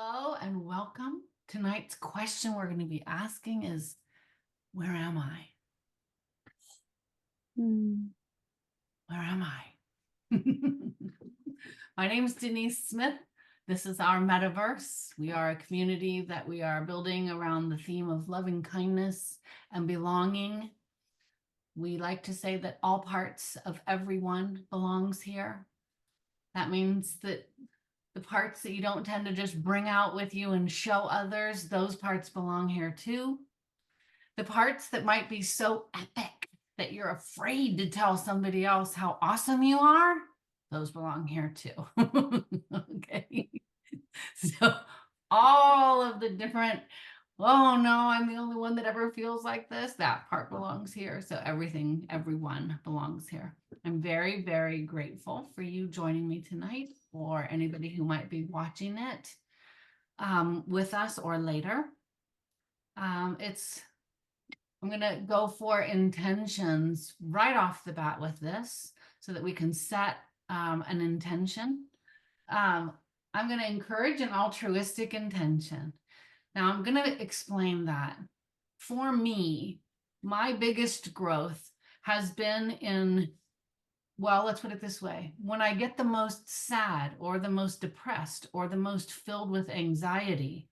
Hello and welcome. Tonight's question we're going to be asking is, where am I? Where am I? My name is Denise Smith. This is our Metaverse. We are a community that we are building around the theme of loving kindness and belonging. We like to say that all parts of everyone belongs here. That means that the parts that you don't tend to just bring out with you and show others, those parts belong here too. The parts that might be so epic that you're afraid to tell somebody else how awesome you are, those belong here too. Okay. So all of the different, oh no, I'm the only one that ever feels like this, that part belongs here. So everything, everyone belongs here. I'm very, very grateful for you joining me tonight, or anybody who might be watching it with us or later. I'm going to go for intentions right off the bat with this so that we can set an intention. I'm going to encourage an altruistic intention. Now, I'm going to explain that. For me, my biggest growth has been in, well, let's put it this way. When I get the most sad or the most depressed or the most filled with anxiety,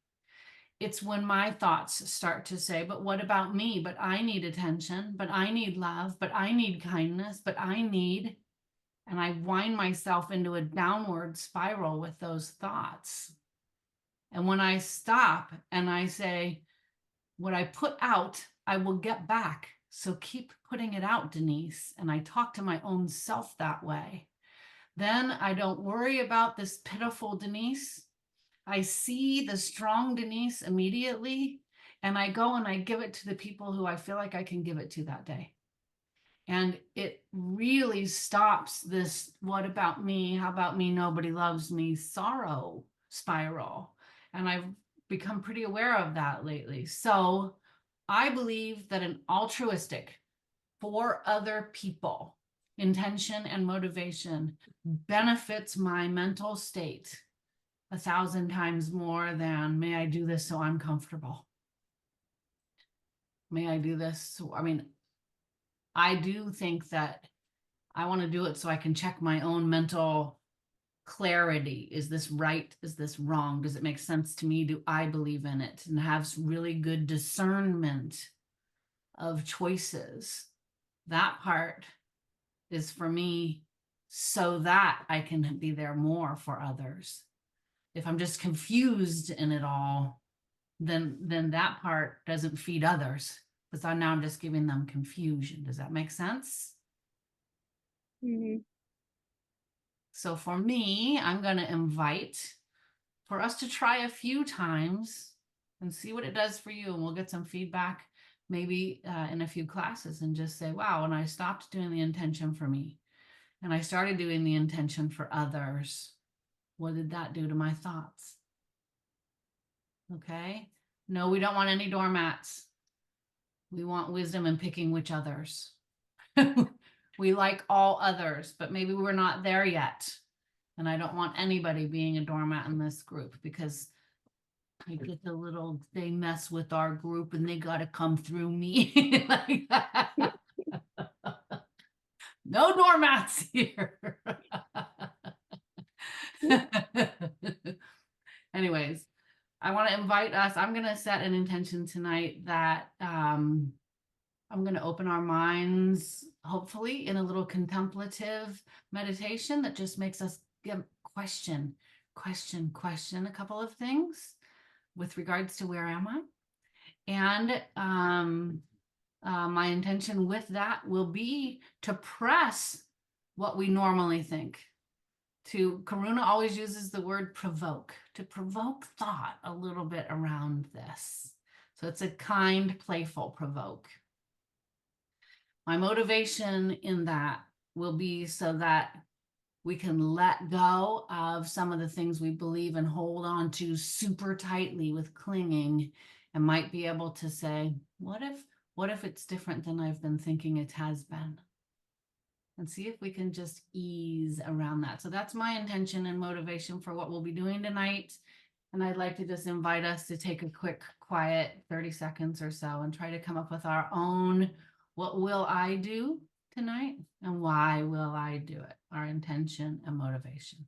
it's when my thoughts start to say, but what about me? But I need attention, but I need love, but I need kindness, but I need, and I wind myself into a downward spiral with those thoughts. And when I stop and I say, what I put out, I will get back. So keep putting it out, Denise. And I talk to my own self that way. Then I don't worry about this pitiful Denise. I see the strong Denise immediately, and I go and I give it to the people who I feel like I can give it to that day. And it really stops this, what about me? How about me? Nobody loves me sorrow spiral. And I've become pretty aware of that lately. So I believe that an altruistic for other people intention and motivation benefits my mental state 1,000 times more than, may I do this so I'm comfortable? May I do this? So, I mean, I do think that I want to do it so I can check my own mental clarity. Is this right? Is this wrong? Does it make sense to me? Do I believe in it? And have really good discernment of choices. That part is for me so that I can be there more for others. If I'm just confused in it all, then that part doesn't feed others, because I'm now just giving them confusion. Does that make sense? Mm-hmm. So for me, I'm going to invite for us to try a few times and see what it does for you. And we'll get some feedback maybe in a few classes and just say, wow, when I stopped doing the intention for me and I started doing the intention for others, what did that do to my thoughts? Okay. No, we don't want any doormats. We want wisdom in picking which others. We like all others, but maybe we're not there yet. And I don't want anybody being a doormat in this group, because I get the little, they mess with our group and they got to come through me. Like that. No doormats here. Anyways, I want to invite us. I'm going to set an intention tonight that I'm going to open our minds, hopefully, in a little contemplative meditation that just makes us question a couple of things with regards to where am I? And my intention with that will be to press what we normally think. Karuna always uses the word provoke, to provoke thought a little bit around this. So it's a kind, playful provoke. My motivation in that will be so that we can let go of some of the things we believe and hold on to super tightly with clinging, and might be able to say, what if it's different than I've been thinking it has been? And see if we can just ease around that. So that's my intention and motivation for what we'll be doing tonight. And I'd like to just invite us to take a quick, quiet 30 seconds or so and try to come up with our own, what will I do tonight and why will I do it? Our intention and motivation.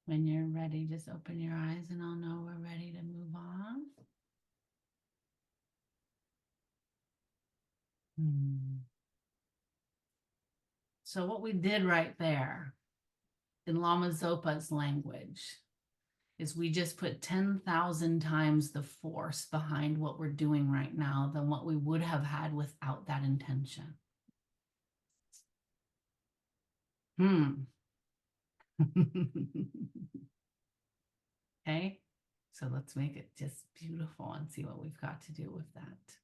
When you're ready, just open your eyes and I'll know we're ready to move on. So what we did right there in Lama Zopa's language is we just put 10,000 times the force behind what we're doing right now than what we would have had without that intention. Okay, so let's make it just beautiful and see what we've got to do with that.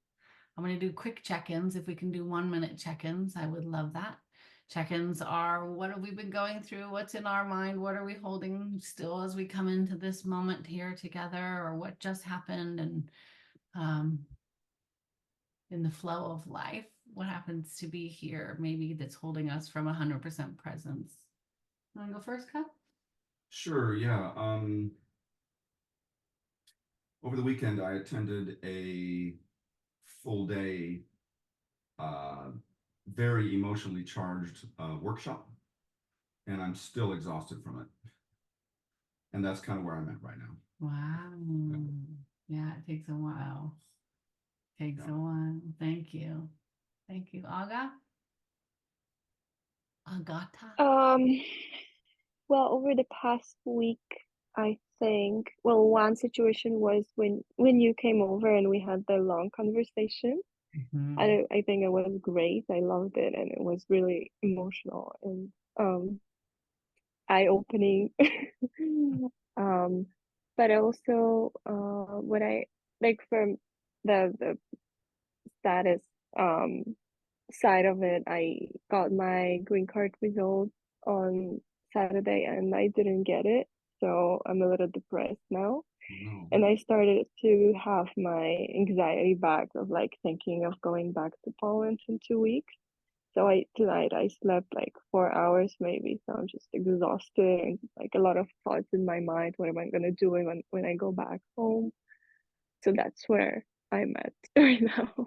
I'm going to do quick check-ins. If we can do 1-minute check-ins, I would love that. Check-ins are, what have we been going through? What's in our mind? What are we holding still as we come into this moment here together, or what just happened? And in the flow of life, what happens to be here, maybe that's holding us from 100% presence. You want to go first, Kat? Sure, yeah. Over the weekend, I attended a full day, very emotionally charged workshop, and I'm still exhausted from it. And that's kind of where I'm at right now. Wow. Yeah, it takes a while. Takes a while. Thank you. Thank you. Agata? Well, over the past week, I think, well, one situation was when you came over and we had the long conversation. I think it was great. I loved it, and it was really emotional and eye-opening. But also, what I like from the status side of it, I got my green card results on Saturday and I didn't get it. So I'm a little depressed now. No. And I started to have my anxiety back of like thinking of going back to Poland in 2 weeks. So tonight I slept like 4 hours maybe. So I'm just exhausted and like a lot of thoughts in my mind. What am I gonna do when I go back home? So that's where I'm at right now.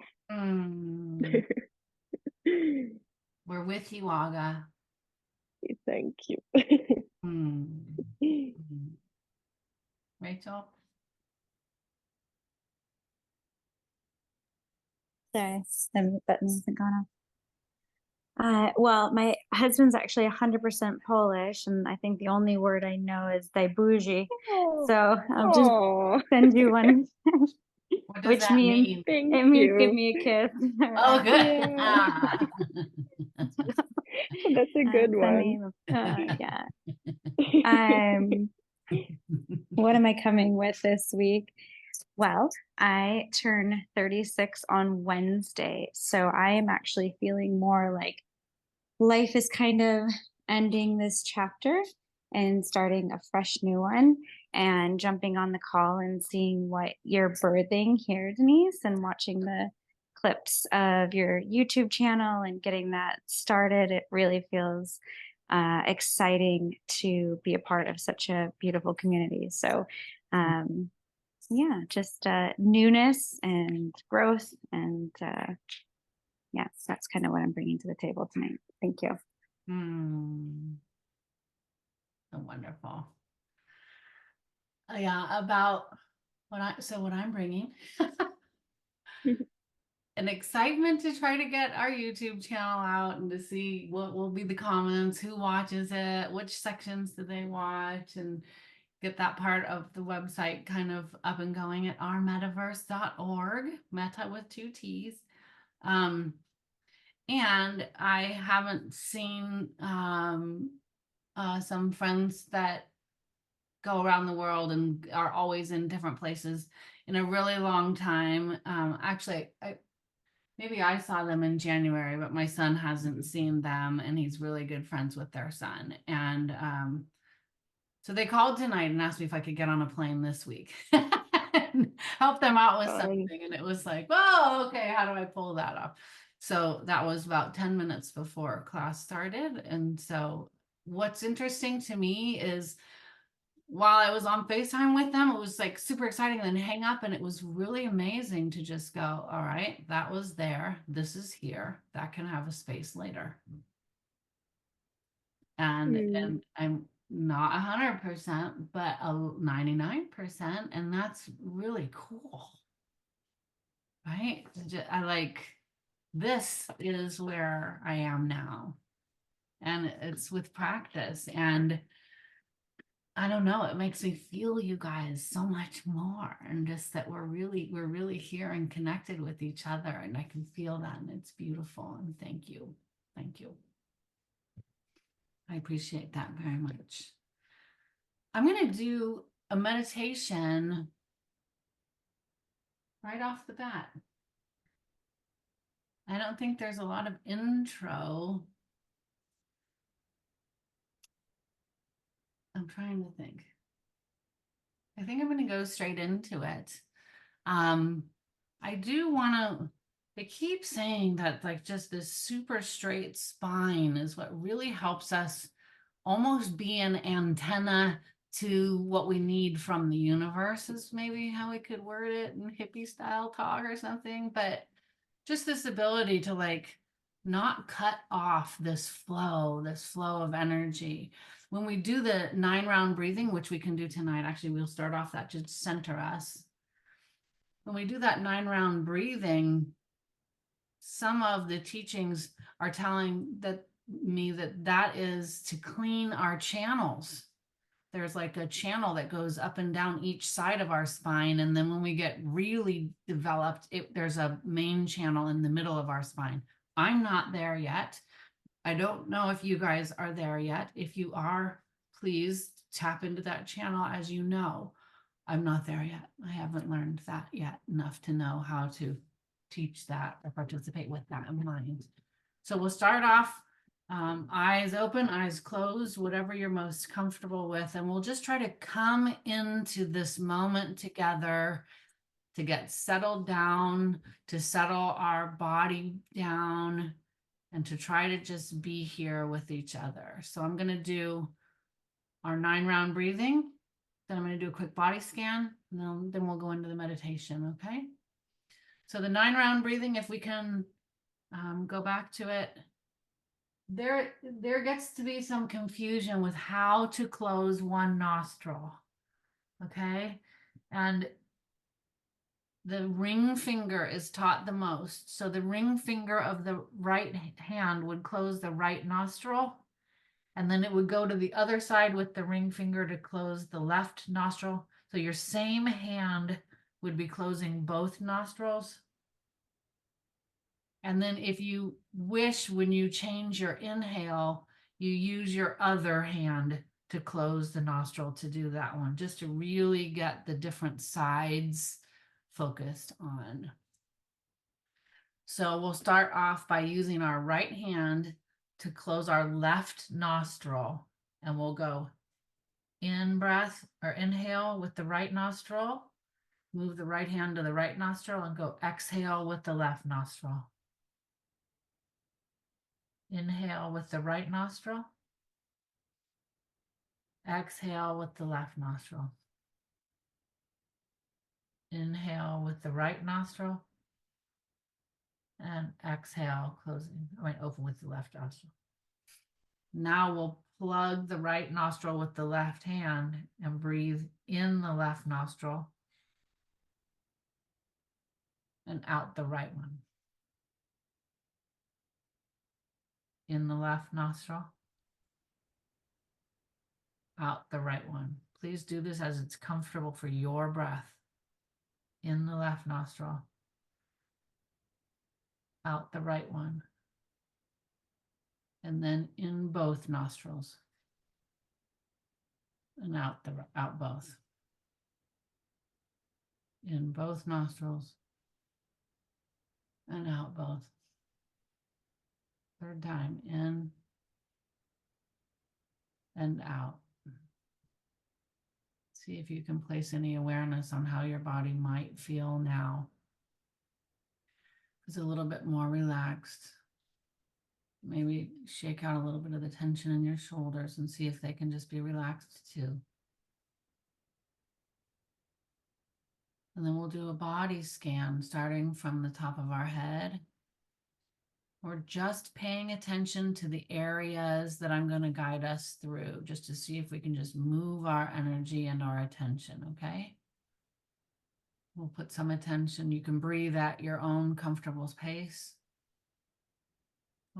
We're with you, Aga. Thank you. Rachel? Sorry, the mute button hasn't gone off. Well, my husband's actually 100% Polish, and I think the only word I know is "daj So I'll just send you one, What does which that mean? it means give me a kiss. Oh, good. Yeah. That's a good one. Yeah. What am I coming with this week? Well, I turn 36 on Wednesday, so I am actually feeling more like life is kind of ending this chapter and starting a fresh new one, and jumping on the call and seeing what you're birthing here, Denise, and watching the clips of your YouTube channel and getting that started. It really feels exciting to be a part of such a beautiful community. So yeah, just newness and growth, and yeah, that's kind of what I'm bringing to the table tonight. Thank you. So wonderful. Yeah, about what I'm bringing an excitement to try to get our YouTube channel out and to see what will be the comments, who watches it, which sections do they watch, and get that part of the website kind of up and going at ourmetaverse.org, meta with 2 T's. And I haven't seen some friends that go around the world and are always in different places in a really long time. Actually, maybe I saw them in January, but my son hasn't seen them, and he's really good friends with their son. And so they called tonight and asked me if I could get on a plane this week and help them out with Fun. something. And it was like, whoa, okay, how do I pull that off? So that was about 10 minutes before class started. And so what's interesting to me is while I was on FaceTime with them, it was like super exciting, and then hang up, and it was really amazing to just go, all right, that was there. This is here. That can have a space later. And I'm not 100%, but 99%, and that's really cool. Right? I like, this is where I am now. And it's with practice, and I don't know, it makes me feel you guys so much more, and just that we're really here and connected with each other, and I can feel that, and it's beautiful. And thank you. Thank you. I appreciate that very much. I'm going to do a meditation right off the bat. I don't think there's a lot of intro. I'm trying to think. I think I'm going to go straight into it. I do want to, they keep saying that like just this super straight spine is what really helps us almost be an antenna to what we need from the universe, is maybe how we could word it in hippie style talk or something. But just this ability to like not cut off this flow of energy. When we do the 9-round breathing, which we can do tonight, actually, we'll start off that to center us. When we do that 9-round breathing, some of the teachings are telling me that is to clean our channels. There's like a channel that goes up and down each side of our spine. And then when we get really developed, there's a main channel in the middle of our spine. I'm not there yet. I don't know if you guys are there yet. If you are, please tap into that channel. As you know, I'm not there yet. I haven't learned that yet enough to know how to teach that or participate with that in mind. So we'll start off eyes open, eyes closed, whatever you're most comfortable with. And we'll just try to come into this moment together to get settled down, to settle our body down, and to try to just be here with each other. So I'm going to do our 9-round breathing. Then I'm going to do a quick body scan, and then we'll go into the meditation, okay? So the 9-round breathing, if we can go back to it. There gets to be some confusion with how to close one nostril, okay? And the ring finger is taught the most. So the ring finger of the right hand would close the right nostril, and then it would go to the other side with the ring finger to close the left nostril. So your same hand would be closing both nostrils. And then if you wish, when you change your inhale, you use your other hand to close the nostril to do that one, just to really get the different sides focused on. So we'll start off by using our right hand to close our left nostril, and we'll go in breath or inhale with the right nostril, move the right hand to the right nostril, and go exhale with the left nostril. Inhale with the right nostril. Exhale with the left nostril. Inhale with the right nostril. And exhale, open with the left nostril. Now we'll plug the right nostril with the left hand and breathe in the left nostril and out the right one. In the left nostril, out the right one. Please do this as it's comfortable for your breath. In the left nostril, out the right one. And then in both nostrils. and out both. In both nostrils and out both. Third time, in and out. See if you can place any awareness on how your body might feel now. It's a little bit more relaxed. Maybe shake out a little bit of the tension in your shoulders and see if they can just be relaxed too. And then we'll do a body scan starting from the top of our head. We're just paying attention to the areas that I'm going to guide us through, just to see if we can just move our energy and our attention, okay? We'll put some attention. You can breathe at your own comfortable pace.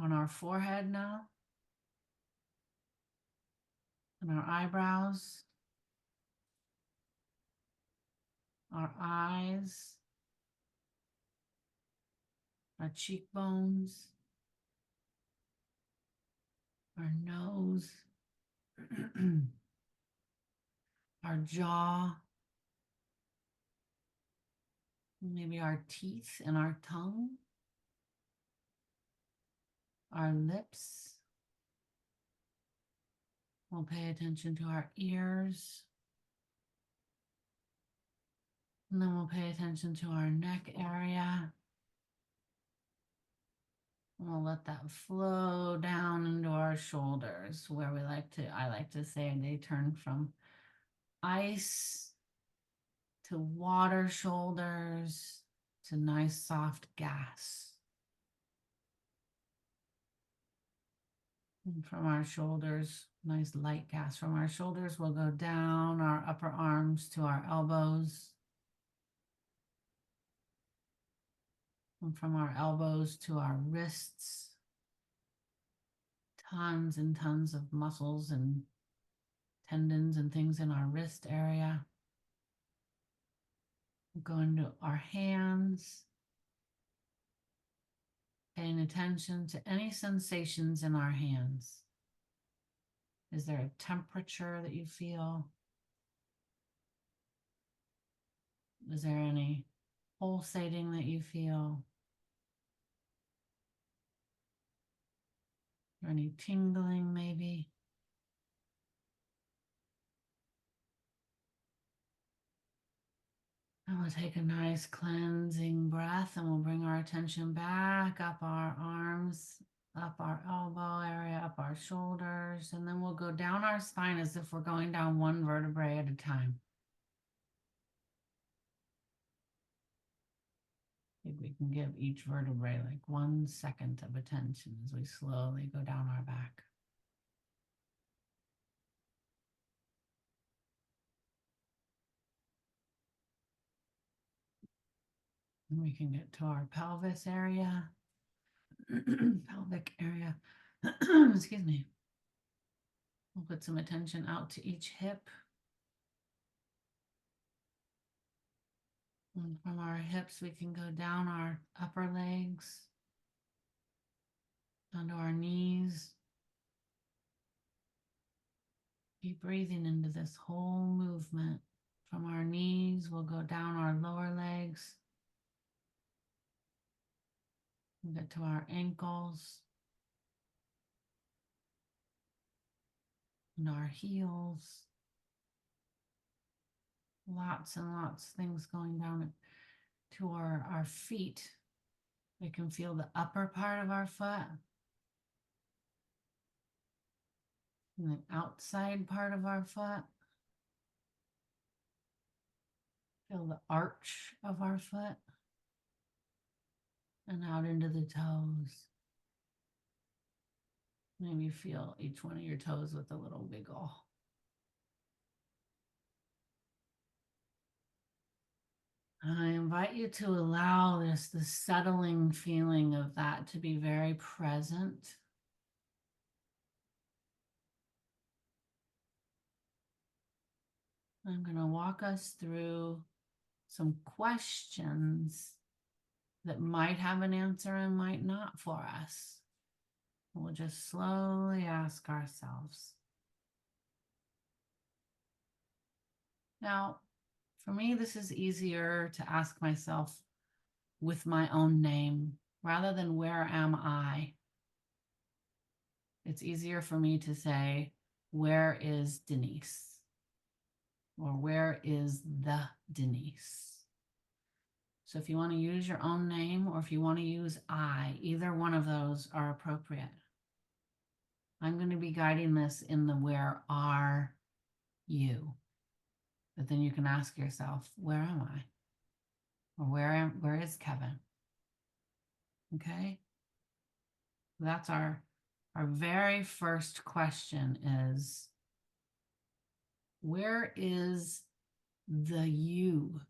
On our forehead now. And our eyebrows. Our eyes. Our cheekbones. Our nose. Our jaw. Maybe our teeth and our tongue. Our lips. We'll pay attention to our ears. And then we'll pay attention to our neck area. And we'll let that flow down into our shoulders, where I like to say they turn from ice to water shoulders to nice soft gas. And from our shoulders, nice light gas. From our shoulders, we'll go down our upper arms to our elbows. And from our elbows to our wrists. Tons and tons of muscles and tendons and things in our wrist area. We'll go into our hands. Paying attention to any sensations in our hands. Is there a temperature that you feel? Is there any pulsating that you feel? Or any tingling maybe? And we'll take a nice cleansing breath and we'll bring our attention back up our arms, up our elbow area, up our shoulders, and then we'll go down our spine as if we're going down one vertebrae at a time. I think we can give each vertebrae like 1 second of attention as we slowly go down our back. And we can get to our pelvis area, pelvic area. Excuse me. We'll put some attention out to each hip. And from our hips, we can go down our upper legs, onto our knees. Keep breathing into this whole movement. From our knees, we'll go down our lower legs. We'll get to our ankles and our heels. Lots and lots of things going down to our feet. We can feel the upper part of our foot and the outside part of our foot. Feel the arch of our foot and out into the toes. Maybe feel each one of your toes with a little wiggle. I invite you to allow the settling feeling of that to be very present. I'm going to walk us through some questions that might have an answer and might not for us. We'll just slowly ask ourselves. Now, for me, this is easier to ask myself with my own name rather than where am I? It's easier for me to say, where is Denise? Or where is the Denise? So if you want to use your own name or if you want to use I, either one of those are appropriate. I'm going to be guiding this in the where are you? But then you can ask yourself, where am I? Or where is Kevin? Okay? That's our very first question is, where is the you?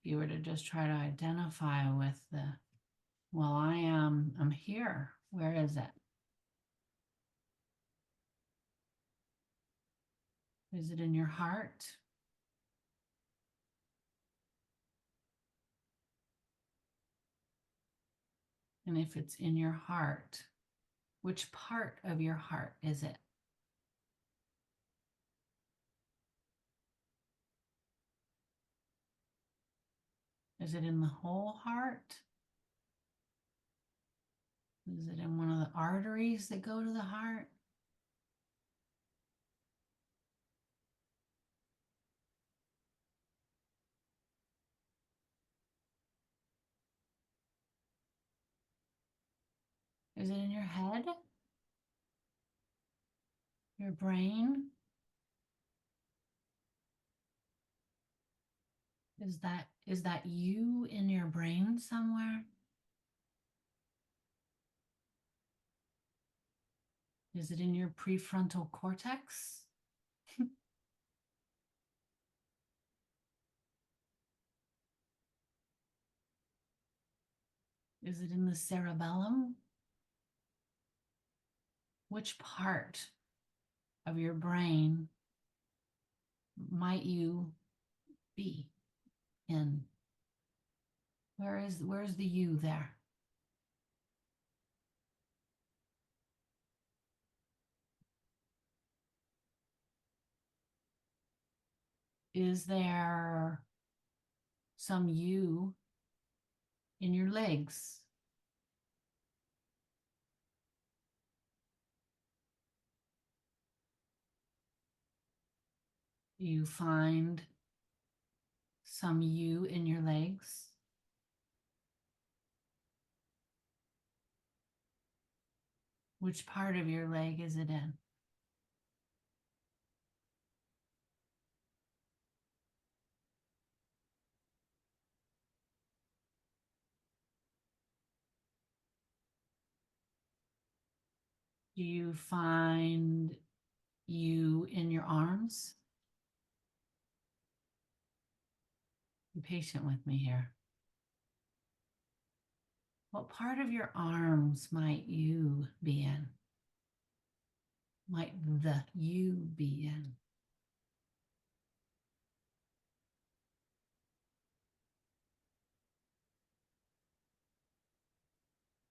If you were to just try to identify with the, well, I'm here. Where is it? Is it in your heart? And if it's in your heart, which part of your heart is it? Is it in the whole heart? Is it in one of the arteries that go to the heart? Is it in your head? Your brain? Is that you in your brain somewhere? Is it in your prefrontal cortex? Is it in the cerebellum? Which part of your brain might you be in? Where's the you there? Is there some you in your legs? Do you find some you in your legs? Which part of your leg is it in? Do you find you in your arms? Be patient with me here. What part of your arms might you be in? Might the you be in?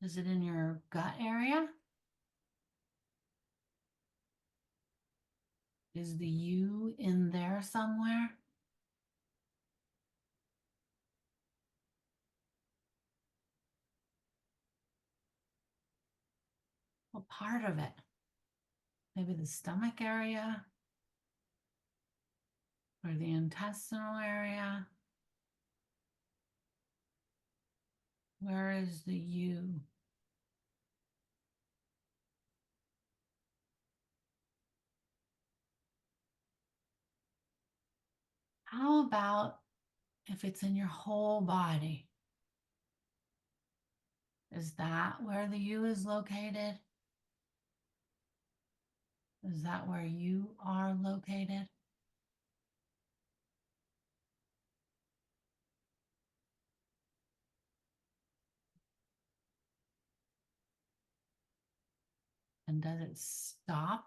Is it in your gut area? Is the you in there somewhere? What part of it? Maybe the stomach area or the intestinal area? Where is the you? How about if it's in your whole body? Is that where the you is located? Is that where you are located? And does it stop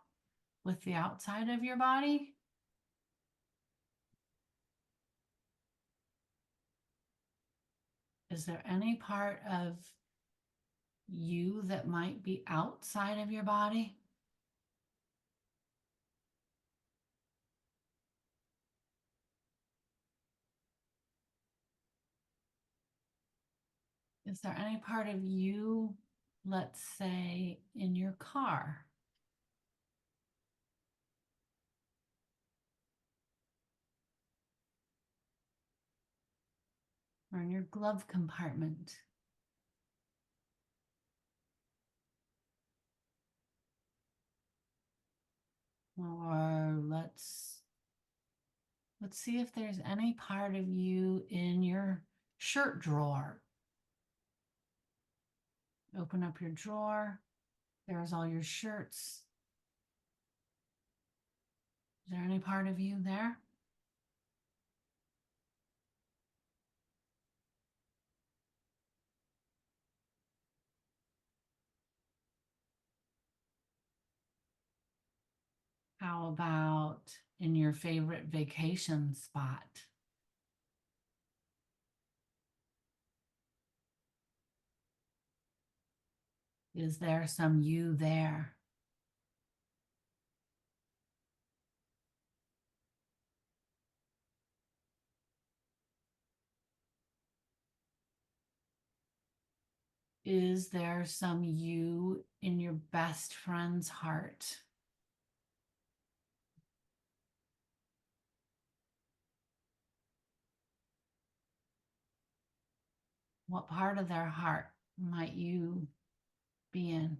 with the outside of your body? Is there any part of you that might be outside of your body? Is there any part of you, let's say, in your car? Or in your glove compartment? Or let's see if there's any part of you in your shirt drawer. Open up your drawer. There's all your shirts. Is there any part of you there? How about in your favorite vacation spot? Is there some you there? Is there some you in your best friend's heart? What part of their heart might you be in?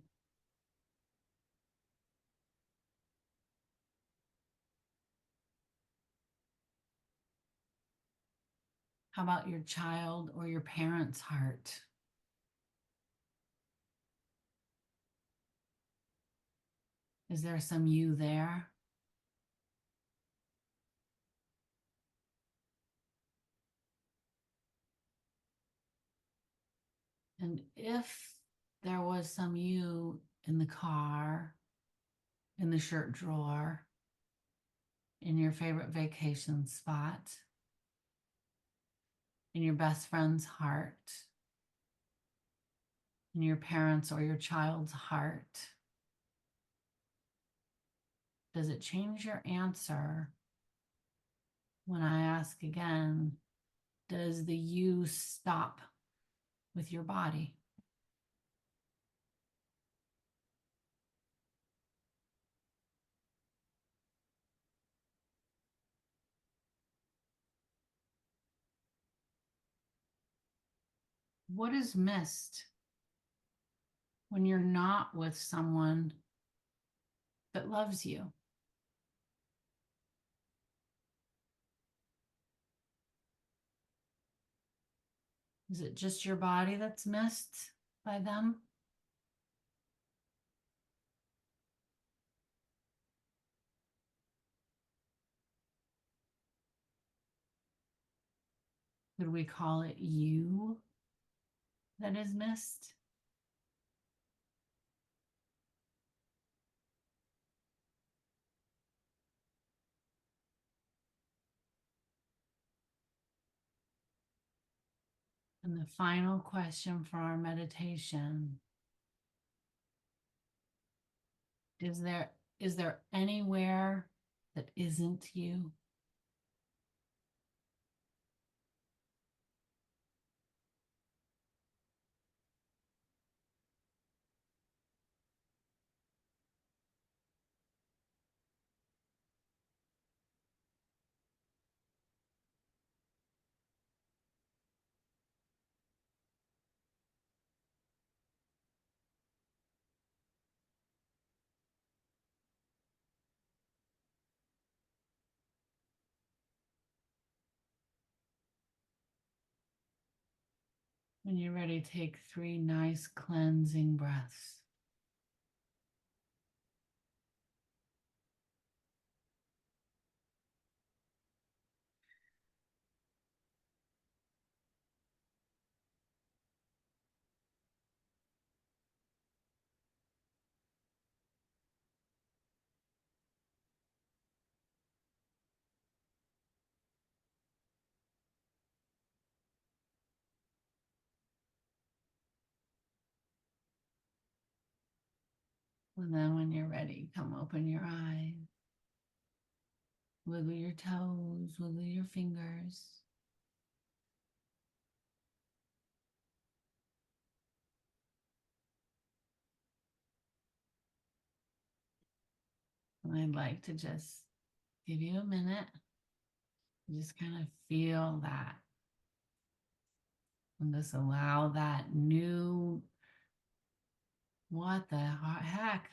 How about your child or your parent's heart? Is there some you there? And if there was some you in the car, in the shirt drawer, in your favorite vacation spot, in your best friend's heart, in your parents' or your child's heart, does it change your answer when I ask again, does the you stop with your body? What is missed when you're not with someone that loves you? Is it just your body that's missed by them? Could we call it you that is missed? And the final question for our meditation, is there anywhere that isn't you? When you're ready, take 3 nice cleansing breaths. And then when you're ready, come open your eyes. Wiggle your toes, wiggle your fingers. And I'd like to just give you a minute. Just kind of feel that. And just allow that new, what the heck?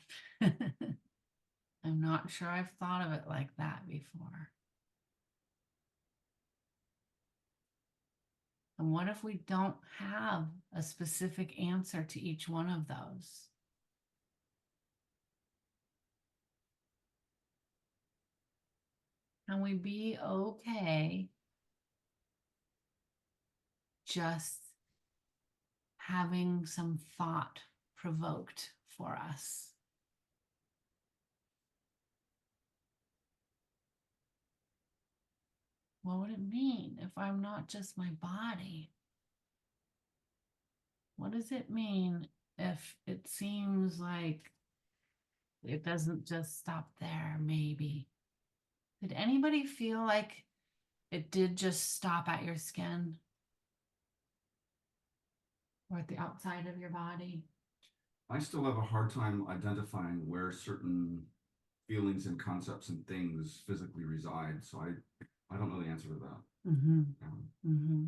I'm not sure I've thought of it like that before. And what if we don't have a specific answer to each one of those? Can we be okay just having some thought provoked for us? What would it mean if I'm not just my body? What does it mean if it seems like it doesn't just stop there, maybe? Did anybody feel like it did just stop at your skin? Or at the outside of your body? I still have a hard time identifying where certain feelings and concepts and things physically reside. So I don't know the answer to that. Mm-hmm. Um, Mm-hmm.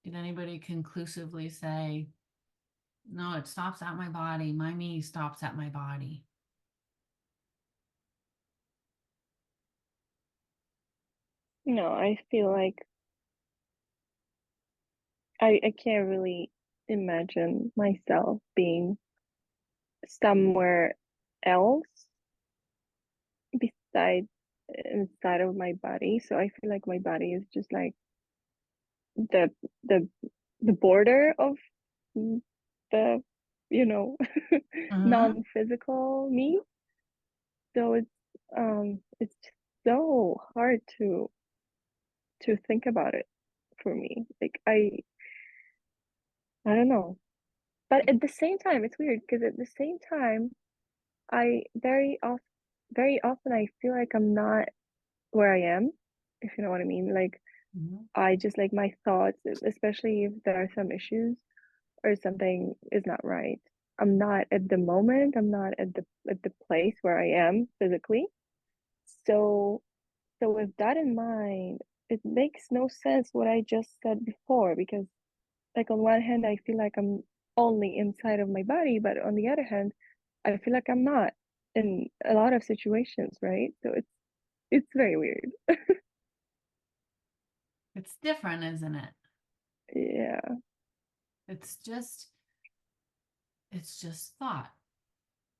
Did anybody conclusively say, no, it stops at my body. My me stops at my body? No, I feel like I can't really imagine myself being somewhere else beside inside of my body. So I feel like my body is just like the the the border of the Mm-hmm. non-physical me. So it's so hard to think about it for me. Like I don't know. But at the same time, it's weird because at the same time, I very often I feel like I'm not where I am, if you know what I mean. Like Mm-hmm. I just like my thoughts, especially if there are some issues or something is not right. I'm not at the moment, I'm not at the place where I am physically. So so with that in mind, it makes no sense what I just said before because like on one hand I feel like I'm only inside of my body, but on the other hand, I feel like I'm not in a lot of situations, right? So it's very weird. It's different, isn't it? Yeah. It's just thought.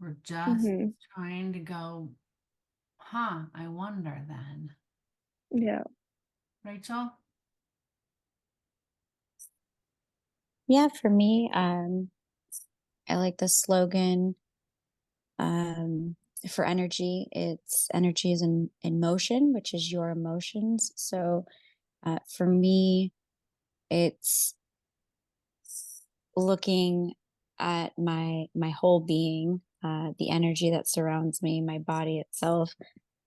We're just Hmm. trying to go, huh, I wonder then. Yeah. Rachel? Yeah, for me, I like the slogan for energy. It's energy is in motion, which is your emotions. So for me, it's looking at my whole being, the energy that surrounds me, my body itself,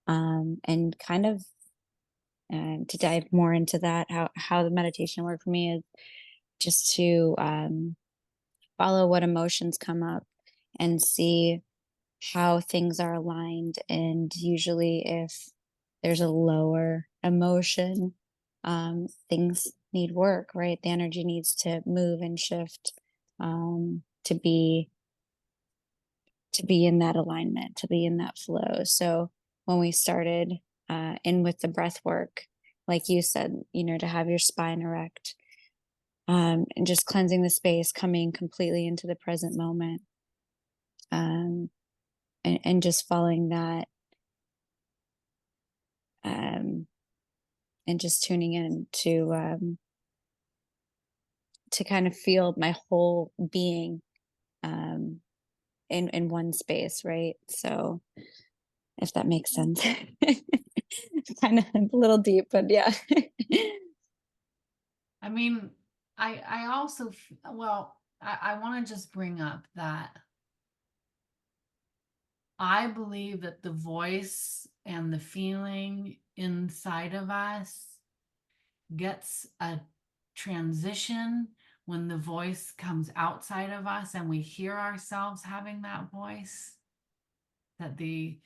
and kind of to dive more into that, how the meditation worked for me is just to follow what emotions come up and see how things are aligned. And usually, if there's a lower emotion, things need work, right? The energy needs to move and shift to be in that alignment, to be in that flow. So when we started in with the breath work, like you said, to have your spine erect, and just cleansing the space, coming completely into the present moment, um, and just following that, um, and just tuning in to kind of feel my whole being um, in one space, right? So if that makes sense. Kind of a little deep, but yeah. I mean, I also, well, I want to just bring up that I believe that the voice and the feeling inside of us gets a transition when the voice comes outside of us and we hear ourselves having that voice. That the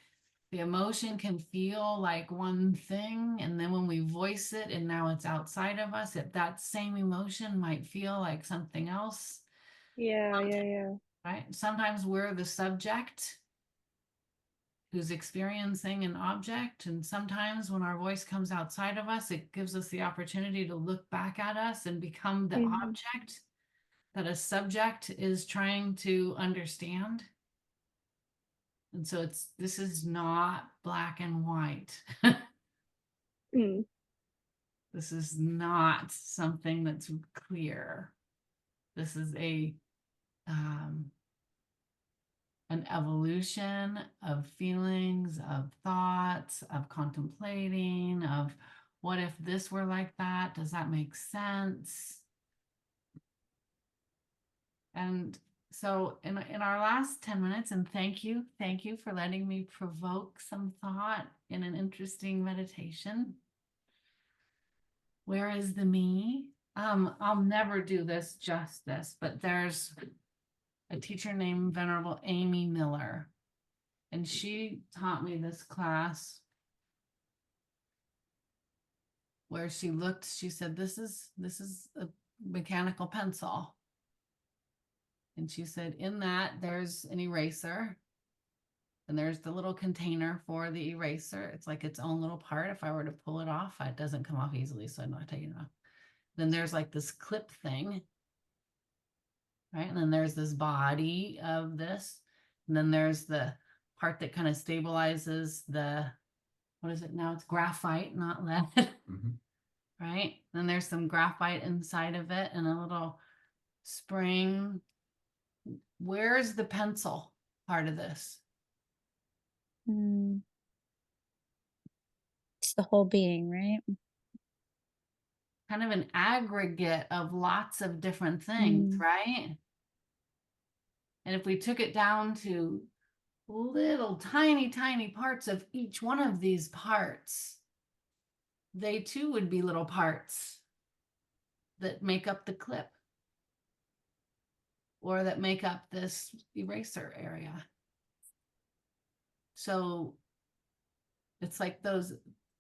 emotion can feel like one thing, and then when we voice it and now it's outside of us, that same emotion might feel like something else. Yeah, yeah. Right? Sometimes we're the subject who's experiencing an object, and sometimes when our voice comes outside of us, it gives us the opportunity to look back at us and become the Mhm. object that a subject is trying to understand. And so this is not black and white. Mm. This is not something that's clear. This is an evolution of feelings, of thoughts, of contemplating, of what if this were like that? Does that make sense? And so in our last 10 minutes, and thank you for letting me provoke some thought in an interesting meditation. Where is the me? I'll never do this justice, but there's a teacher named Venerable Amy Miller, and she taught me this class where she said, this is a mechanical pencil. And she said, in that there's an eraser, and there's the little container for the eraser. It's like its own little part. If I were to pull it off, it doesn't come off easily, so I'm not taking it off. Then there's like this clip thing, right? And then there's this body of this. And then there's the part that kind of stabilizes what is it now? It's graphite, not lead. Mhm. Right? Then there's some graphite inside of it and a little spring. Where's the pencil part of this? Mm. It's the whole being, right? Kind of an aggregate of lots of different things, right? And if we took it down to little tiny parts of each one of these parts, they too would be little parts that make up the clip or that make up this eraser area. So it's like those,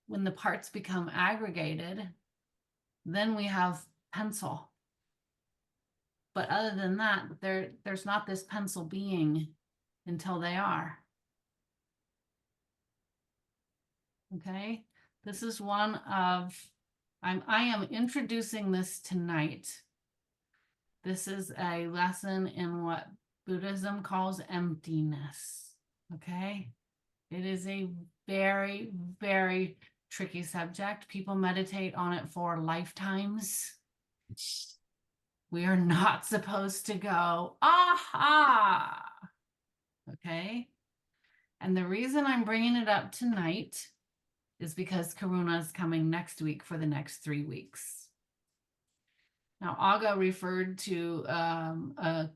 when the parts become aggregated, then we have pencil. But other than that, there's not this pencil being until they are. Okay, this is one of, I am introducing this tonight. This is a lesson in what Buddhism calls emptiness. Okay, it is a very, very tricky subject. People meditate on it for lifetimes. We are not supposed to go, aha. Okay. And the reason I'm bringing it up tonight is because Karuna is coming next week for the next 3 weeks. Now, Aga referred to a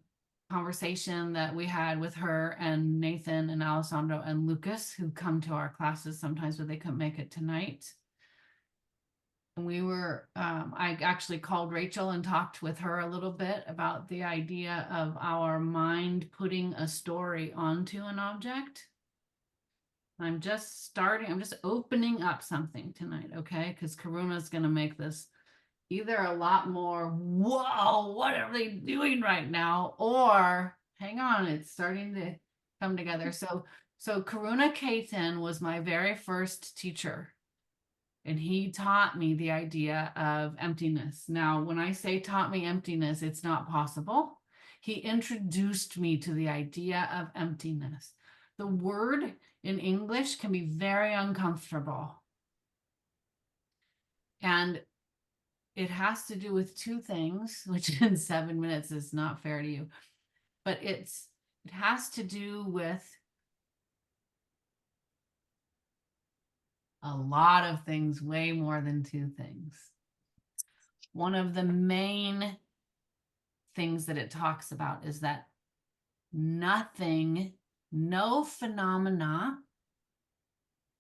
conversation that we had with her and Nathan and Alessandro and Lucas, who come to our classes sometimes, but they couldn't make it tonight. And we were, I actually called Rachel and talked with her a little bit about the idea of our mind putting a story onto an object. I'm just opening up something tonight, okay? Because Karuna is going to make this either a lot more, whoa, what are they doing right now? Or hang on, it's starting to come together. So Karuna Cayton was my very first teacher. And he taught me the idea of emptiness. Now, when I say taught me emptiness, it's not possible. He introduced me to the idea of emptiness. The word in English can be very uncomfortable. And it has to do with two things, which in 7 minutes is not fair to you. But it has to do with a lot of things, way more than two things. One of the main things that it talks about is that nothing no phenomena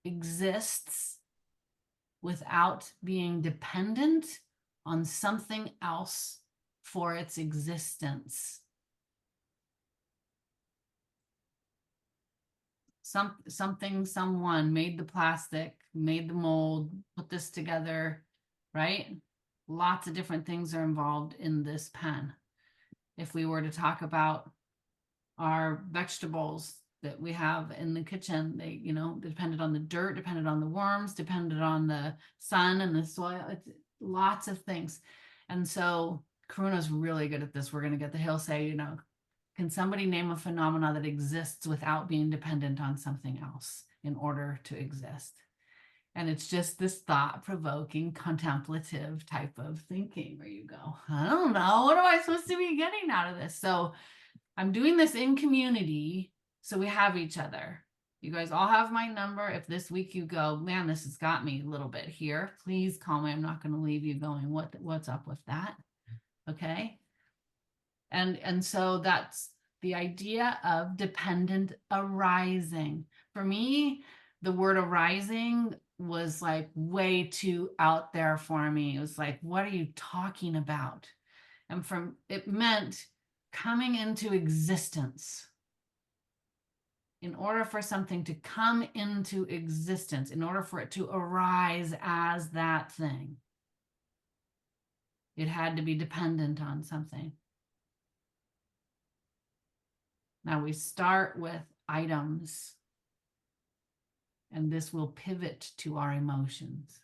exists without being dependent on something else for its existence. Someone made the plastic, made the mold, put this together, right? Lots of different things are involved in this pen. If we were to talk about our vegetables that we have in the kitchen, they, depended on the dirt, depended on the worms, depended on the sun and the soil. It's lots of things. And so Karuna's really good at this. We're going to get he'll say, can somebody name a phenomena that exists without being dependent on something else in order to exist? And it's just this thought-provoking, contemplative type of thinking where you go, I don't know, what am I supposed to be getting out of this? So I'm doing this in community, so we have each other. You guys all have my number. If this week you go, man, this has got me a little bit here, please call me. I'm not going to leave you going, what's up with that? Okay. And so that's the idea of dependent arising. For me, the word arising was like way too out there for me. It was like, what are you talking about? And it meant coming into existence. In order for something to come into existence, in order for it to arise as that thing, it had to be dependent on something. Now we start with items, and this will pivot to our emotions.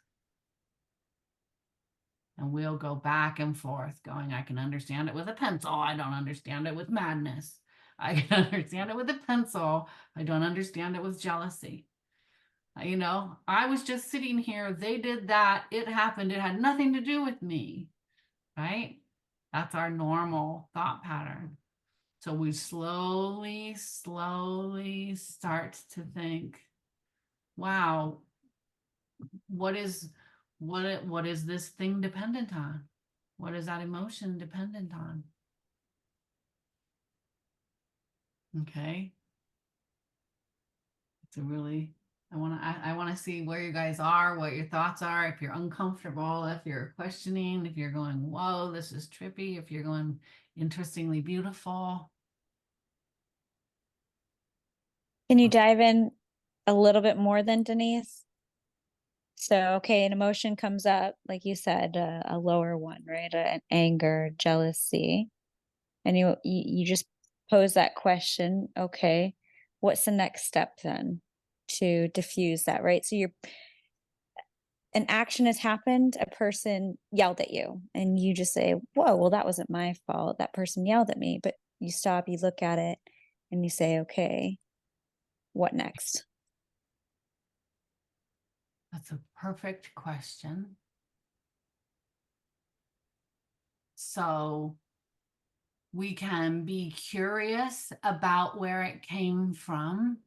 And we'll go back and forth going, I can understand it with a pencil. I don't understand it with madness. I can understand it with a pencil. I don't understand it with jealousy. I was just sitting here. They did that. It happened. It had nothing to do with me, right? That's our normal thought pattern. So we slowly start to think, wow, what is this thing dependent on? What is that emotion dependent on? Okay. It's a really, I want to see where you guys are, what your thoughts are, if you're uncomfortable, if you're questioning, if you're going, whoa, this is trippy, if you're going, interestingly beautiful. Can you dive in a little bit more than Denise? So, okay, an emotion comes up, like you said, a lower one, right? An anger, jealousy. And you just pose that question, okay, what's the next step then to diffuse that, right? So an action has happened, a person yelled at you, and you just say, whoa, well, that wasn't my fault. That person yelled at me. But you stop, you look at it, and you say, okay, what next? That's a perfect question. So we can be curious about where it came from.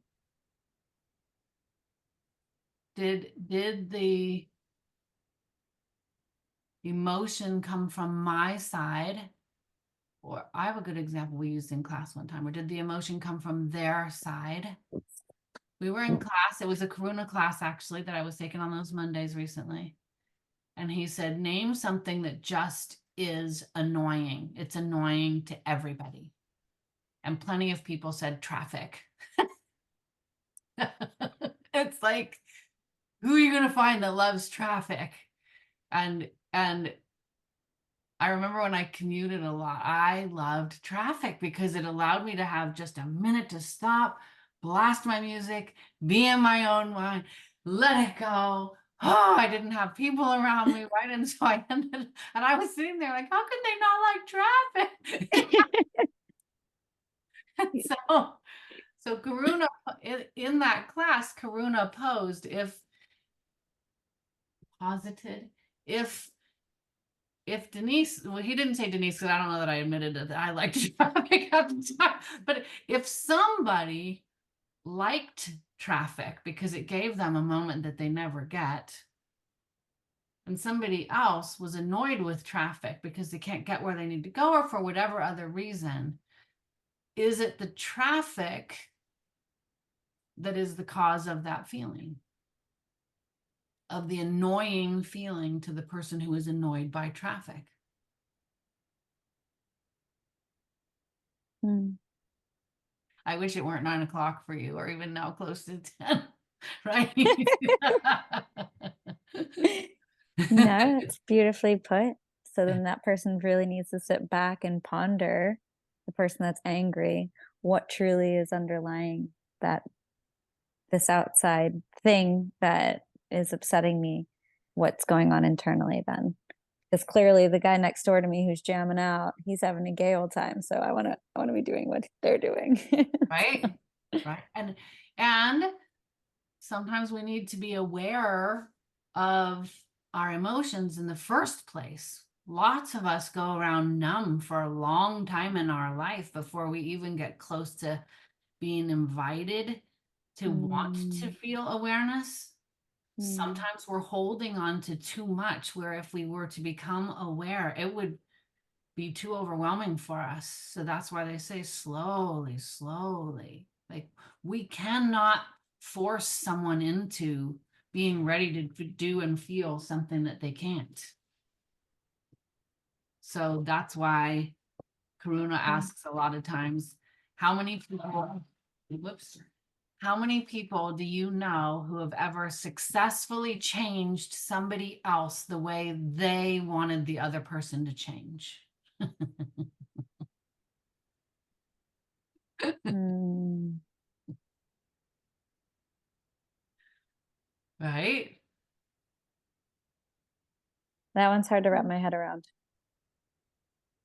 Did the emotion come from my side? Or I have a good example we used in class one time. Or did the emotion come from their side? We were in class. It was a Karuna class, actually, that I was taking on those Mondays recently. And he said, name something that just is annoying. It's annoying to everybody. And plenty of people said traffic. It's like, who are you going to find that loves traffic? And I remember when I commuted a lot, I loved traffic because it allowed me to have just a minute to stop, blast my music, be in my own mind, let it go. Oh, I didn't have people around me, right? And so I ended, and I was sitting there like, how could they not like traffic? And so Karuna, in that class, Karuna posited, if Denise, well, he didn't say Denise because I don't know that I admitted that I liked traffic at the time, but if somebody liked traffic because it gave them a moment that they never get, and somebody else was annoyed with traffic because they can't get where they need to go or for whatever other reason, is it the traffic that is the cause of that feeling, of the annoying feeling to the person who is annoyed by traffic. Mm. I wish it weren't 9 o'clock for you, or even now close to 10, right? No, it's beautifully put. So then that person really needs to sit back and ponder, the person that's angry, what truly is underlying that, this outside thing that is upsetting me, what's going on internally then. Because clearly the guy next door to me who's jamming out, he's having a gay old time. So I wanna be doing what they're doing. Right, right. And sometimes we need to be aware of our emotions in the first place. Lots of us go around numb for a long time in our life before we even get close to being invited to want to feel awareness. Sometimes we're holding on to too much, where if we were to become aware, it would be too overwhelming for us. So that's why they say slowly, slowly. Like, we cannot force someone into being ready to do and feel something that they can't. So that's why Karuna asks a lot of times, how many people, whoops, how many people do you know who have ever successfully changed somebody else the way they wanted the other person to change? Mm. Right? That one's hard to wrap my head around.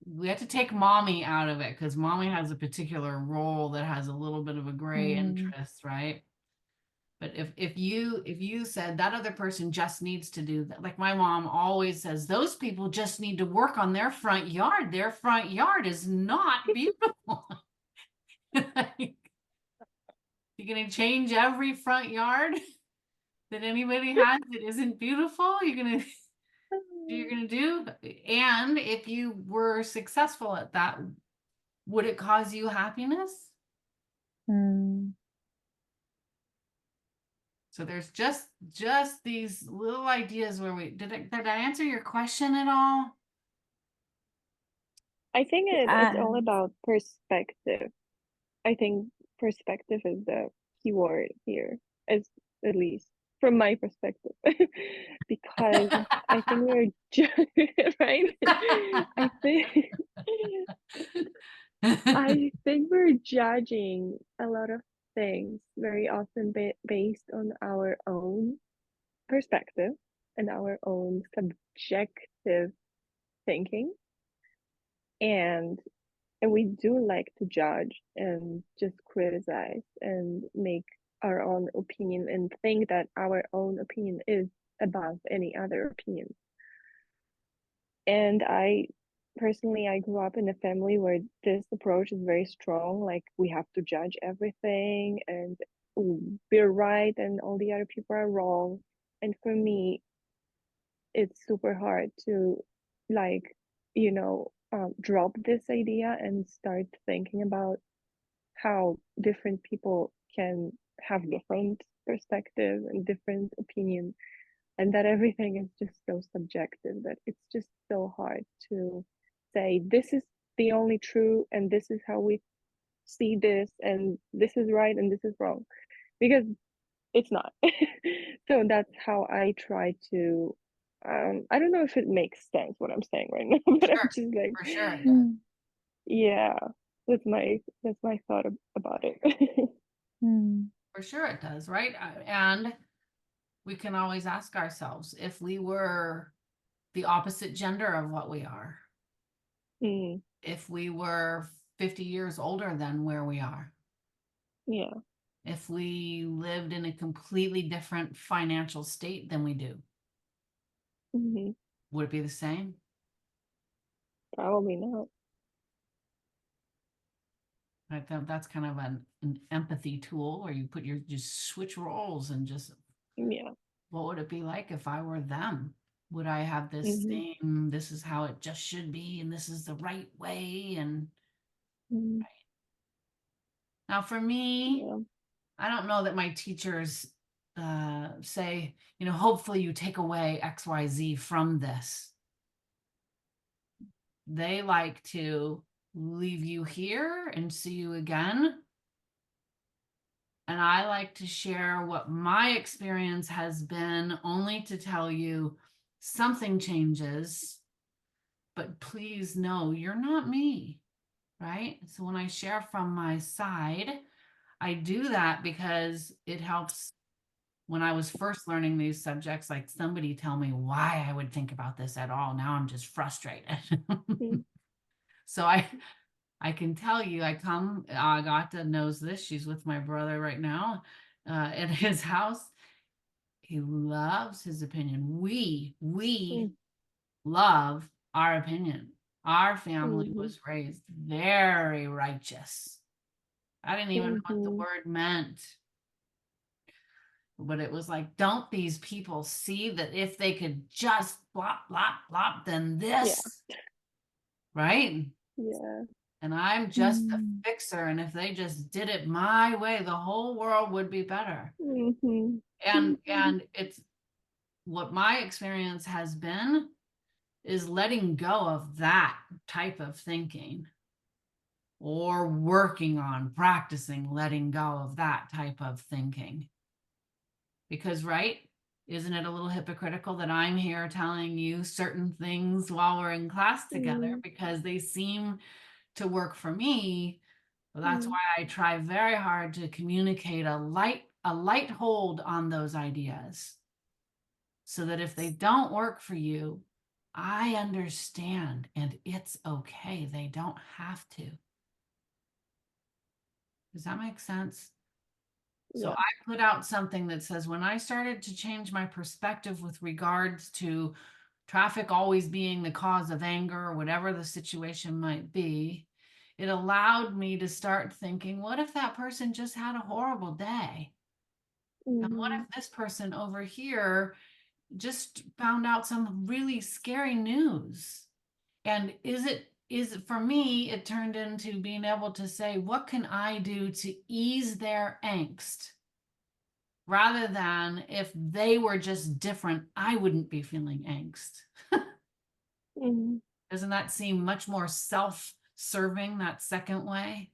We have to take mommy out of it, because mommy has a particular role that has a little bit of a gray interest, right? But if you said that other person just needs to do that, like my mom always says, those people just need to work on their front yard. Their front yard is not beautiful. Like, you're gonna change every front yard that anybody has that isn't beautiful. You're gonna do. And if you were successful at that, would it cause you happiness? Mm. So there's just these little ideas where did I answer your question at all? I think it's all Um, about perspective. I think perspective is the key word here, as at least from my perspective, because I think we're right. I think I think we're judging a lot of things very often based on our own perspective and our own subjective thinking, and we do like to judge and just criticize and make our own opinion and think that our own opinion is above any other opinion. And I personally, I grew up in a family where this approach is very strong. Like, we have to judge everything and we're right and all the other people are wrong. And for me, it's super hard to, like, drop this idea and start thinking about how different people can have different perspective and different opinion, and that everything is just so subjective that it's just so hard to say this is the only true and this is how we see this and this is right and this is wrong, because it's not. So that's how I try to I don't know if it makes sense what I'm saying right now, but I'm Sure, just like, for sure. yeah, that's my thought about it. For sure it does, right? And we can always ask ourselves, if we were the opposite gender of what we are, Mm, if we were 50 years older than where we are, yeah. if we lived in a completely different financial state than we do, Hmm. would it be the same? Probably not. I think that's kind of an empathy tool where you just switch roles and just, Yeah. what would it be like if I were them? Would I have this Hmm. same, this is how it just should be, and this is the right way? And Hmm. now for me, Yeah. I don't know that my teachers say, you know, hopefully you take away XYZ from this. They like to leave you here and see you again. And I like to share what my experience has been, only to tell you something changes, but please know you're not me, right? So when I share from my side, I do that because it helps. When I was first learning these subjects, like, somebody tell me why I would think about this at all. Now I'm just frustrated. Mm. So I can tell you, Agata knows this. She's with my brother right now at his house. He loves his opinion. We Mm. love our opinion. Our family Mhm. was raised very righteous. I didn't even know what the Mhm. word meant. But it was like, don't these people see that if they could just blop, blop, blop, then Yeah. this, right? Yeah. And I'm just a Mm. fixer. And if they just did it my way, the whole world would be better. Mhm. And it's what my experience has been is letting go of that type of thinking, or working on practicing letting go of that type of thinking. Because, right, isn't it a little hypocritical that I'm here telling you certain things while we're in class together Mm. because they seem to work for me? Well, that's Mm. why I try very hard to communicate a light hold on those ideas, so that if they don't work for you, I understand and it's okay. They don't have to. Does that make sense? So Yeah. I put out something that says, when I started to change my perspective with regards to traffic always being the cause of anger or whatever the situation might be, it allowed me to start thinking, what if that person just had a horrible day? And what Mhm. if this person over here just found out some really scary news? And is it for me, it turned into being able to say, what can I do to ease their angst? Rather than, if they were just different, I wouldn't be feeling angst. Mhm. Doesn't that seem much more self-serving, that second way?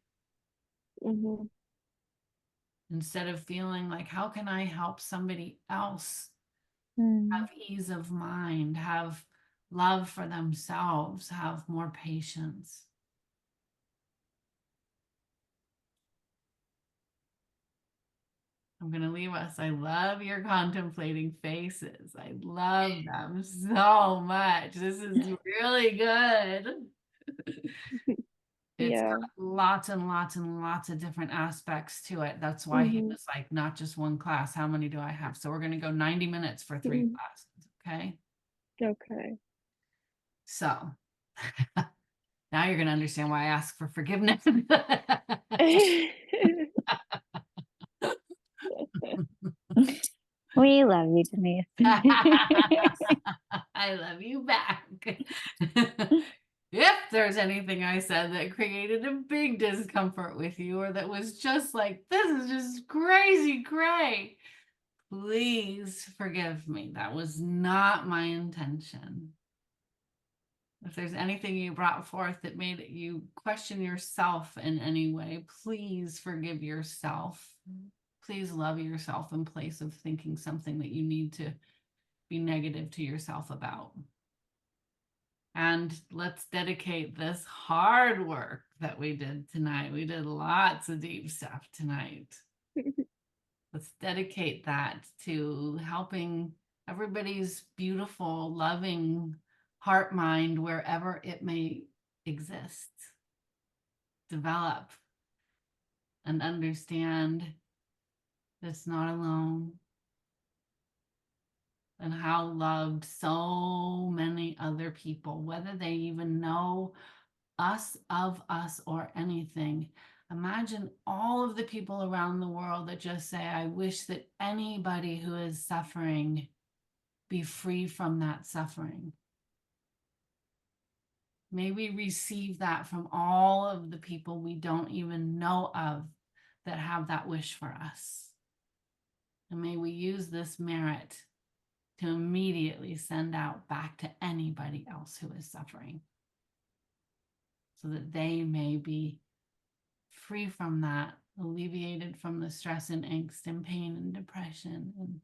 Mhm. Instead of feeling like, how can I help somebody else Mm. have ease of mind, have love for themselves, have more patience? I'm going to leave us. I love your contemplating faces. I love them so much. This is really good. It's got Yeah. lots and lots and lots of different aspects to it. That's why he Mhm. was like, not just one class. How many do I have? So we're going to go 90 minutes for 3 Mhm. classes. Okay. Okay. So now you're going to understand why I ask for forgiveness. We love you, Denise. I love you back. If there's anything I said that created a big discomfort with you, or that was just like, this is just crazy cray, please forgive me. That was not my intention. If there's anything you brought forth that made you question yourself in any way, please forgive yourself. Please love yourself in place of thinking something that you need to be negative to yourself about. And let's dedicate this hard work that we did tonight. We did lots of deep stuff tonight. Let's dedicate that to helping everybody's beautiful, loving heart mind, wherever it may exist, develop and understand that it's not alone, and how loved so many other people, whether they even know us, of us, or anything. Imagine all of the people around the world that just say, I wish that anybody who is suffering be free from that suffering. May we receive that from all of the people we don't even know of that have that wish for us. And may we use this merit to immediately send out back to anybody else who is suffering, so that they may be free from that, alleviated from the stress and angst and pain and depression, and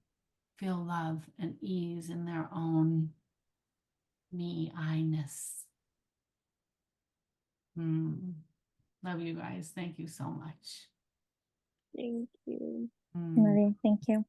feel love and ease in their own me-I-ness. Love you guys. Thank you so much. Thank you. Mm. Love you. Thank you.